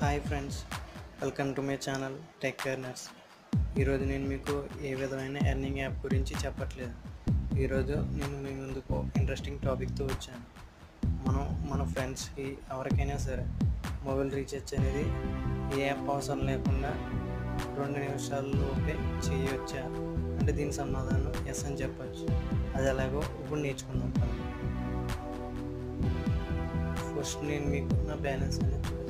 Hi friends, welcome to my channel tech earners. ఈరోజు నేను మీకు ఏ విధమైన ఎర్నింగ్ యాప్ గురించి చెప్పట్లేదు. ఈరోజు నేను మీ ముందుకు ఇంట్రెస్టింగ్ టాపిక్తో వచ్చాను. మన ఫ్రెండ్స్కి ఎవరికైనా సరే మొబైల్ రీఛార్జ్ అనేది ఏ యాప్ అవసరం లేకుండా 2 నిమిషాల్లోపే చేయవచ్చా అంటే దీని సమాధానం ఎస్ అని చెప్పచ్చు. అది ఎలాగో ఇప్పుడు నేర్చుకుందాం. ఫస్ట్ నేను మీకు నా బ్యాలెన్స్ అనేది చూపిస్తాను.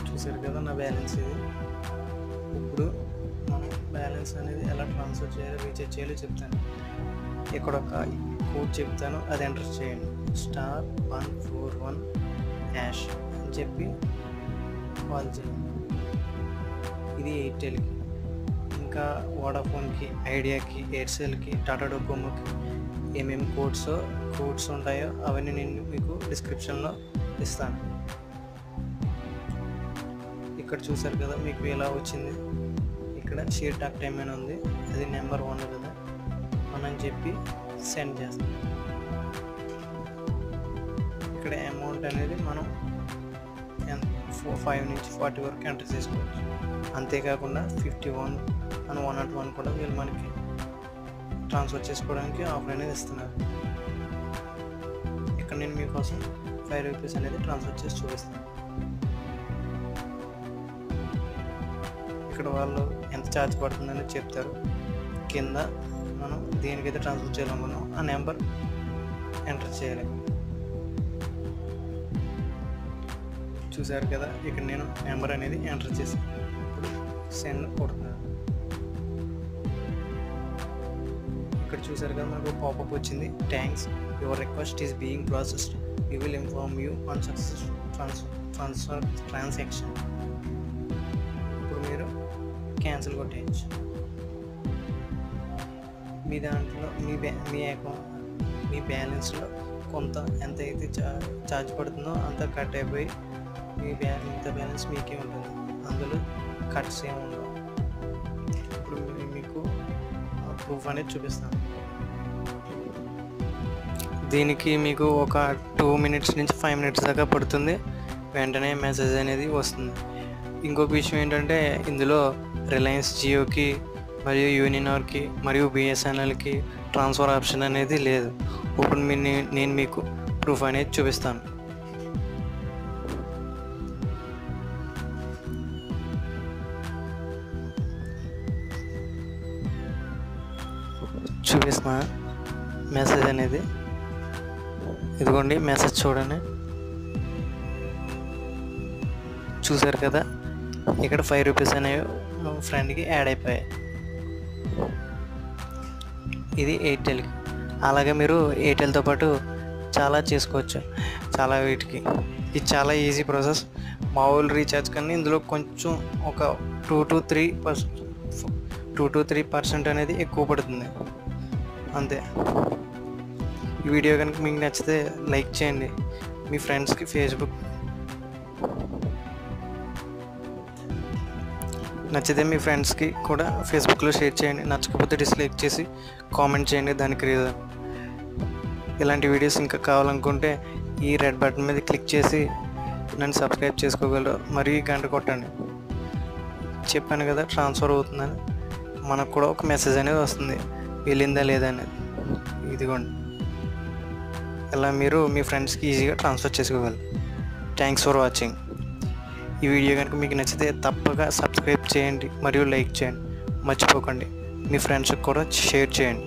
చూసారు కదా నా బ్యాలెన్స్ ఇది. ఇప్పుడు మనం బ్యాలెన్స్ అనేది ఎలా ట్రాన్స్ఫర్ చేయాలో రీఛార్జ్ చేయాలో చెప్తాను. ఇక్కడ ఒక కోడ్ చెప్తాను, అది ఎంటర్ చేయండి. *141# అని చెప్పి కాల్ చేయండి. ఇది ఎయిర్టెల్కి, ఇంకా వోడాఫోన్కి, ఐడియాకి, ఎయిర్సెల్కి, టాటా డోకోమోకి ఏమేమి కోడ్స్ ఉంటాయో అవన్నీ నేను మీకు డిస్క్రిప్షన్లో ఇస్తాను. ఇక్కడ చూసారు కదా మీకు ఎలా వచ్చింది. ఇక్కడ షేర్ టాక్ టైమ్ అని ఉంది, అది నెంబర్ 1 కదా, మనం చెప్పి సెండ్ చేస్తాం. ఇక్కడ అమౌంట్ అనేది మనం 5 నుంచి 40 వరకు ఎంటర్ చేసుకోవచ్చు. అంతేకాకుండా 51 and 101 కూడా వీళ్ళు మనకి ట్రాన్స్ఫర్ చేసుకోవడానికి ఆఫర్ అనేది ఇస్తున్నారు. ఇక్కడ నేను మీకోసం ₹5 అనేది ట్రాన్స్ఫర్ చేసి చూపిస్తాను. ఇక్కడ వాళ్ళు ఎంత ఛార్జ్ పడుతుందని చెప్తారు. కింద మనం దేనికైతే ట్రాన్స్ఫర్ చేయాలనుకున్నాం ఆ నెంబర్ ఎంటర్ చేయాలి. చూసారు కదా, ఇక్కడ నేను నెంబర్ అనేది ఎంటర్ చేశాను. ఇప్పుడు సెండ్ కొడుతున్నాను. ఇక్కడ చూసారు కదా మనకు పాపప్ వచ్చింది. Thanks, your request is being processed, we will inform you on successful transfer transaction. ఇప్పుడు మీరు క్యాన్సిల్ కొట్టేయచ్చు. మీ దాంట్లో మీ అకౌంట్ మీ బ్యాలెన్స్లో కొంత ఎంత అయితే ఛార్జ్ పడుతుందో అంత కట్ అయిపోయి ఇంత బ్యాలెన్స్ మీకే ఉంటుంది. అందులో కట్స్ ఏమి ఉండవు. ఇప్పుడు మీకు ప్రూఫ్ అనేది చూపిస్తాను. దీనికి మీకు ఒక 2 minutes నుంచి 5 minutes దాకా పడుతుంది. వెంటనే మెసేజ్ అనేది వస్తుంది. ఇంకొక విషయం ఏంటంటే ఇందులో రిలయన్స్ జియోకి మరియు యూనినార్కి మరియు బిఎస్ఎన్ఎల్కి ట్రాన్స్ఫర్ ఆప్షన్ అనేది లేదు. ఇప్పుడు నేను మీకు ప్రూఫ్ అనేది చూపిస్తాను. చూపిస్తున్నా మెసేజ్ అనేది. ఇదిగోండి మెసేజ్ చూడండి. చూసారు కదా, ఇక్కడ ₹5 అనేవి ఫ్రెండ్కి యాడ్ అయిపోయాయి. ఇది ఎయిర్టెల్కి. అలాగే మీరు ఎయిర్టెల్తో పాటు చాలా చేసుకోవచ్చు, చాలా వీటికి. ఇది చాలా ఈజీ ప్రాసెస్. మామూలు రీఛార్జ్ కన్నా ఇందులో కొంచెం ఒక 2 to 3% అనేది ఎక్కువ పడుతుంది, అంతే. ఈ వీడియో కనుక మీకు నచ్చితే లైక్ చేయండి. మీ ఫ్రెండ్స్కి నచ్చితే మీ ఫ్రెండ్స్కి కూడా ఫేస్బుక్లో షేర్ చేయండి. నచ్చకపోతే డిస్లైక్ చేసి కామెంట్ చేయండి దానికి రీజన్. ఇలాంటి వీడియోస్ ఇంకా కావాలనుకుంటే ఈ రెడ్ బటన్ మీద క్లిక్ చేసి నన్ను సబ్స్క్రైబ్ చేసుకోగలరు. మరియు గంట కొట్టండి. చెప్పాను కదా ట్రాన్స్ఫర్ అవుతుందని, మనకు కూడా ఒక మెసేజ్ అనేది వస్తుంది వెళ్ళిందా లేదా అనేది. ఇదిగోండి, ఇలా మీరు మీ ఫ్రెండ్స్కి ఈజీగా ట్రాన్స్ఫర్ చేసుకోగలరు. Thanks for watching. ఈ వీడియో కనుక మీకు నచ్చితే తప్పక సబ్స్క్రైబ్ చేయండి మరియు లైక్ చేయండి. మర్చిపోకండి. మీ ఫ్రెండ్స్కి కూడా షేర్ చేయండి.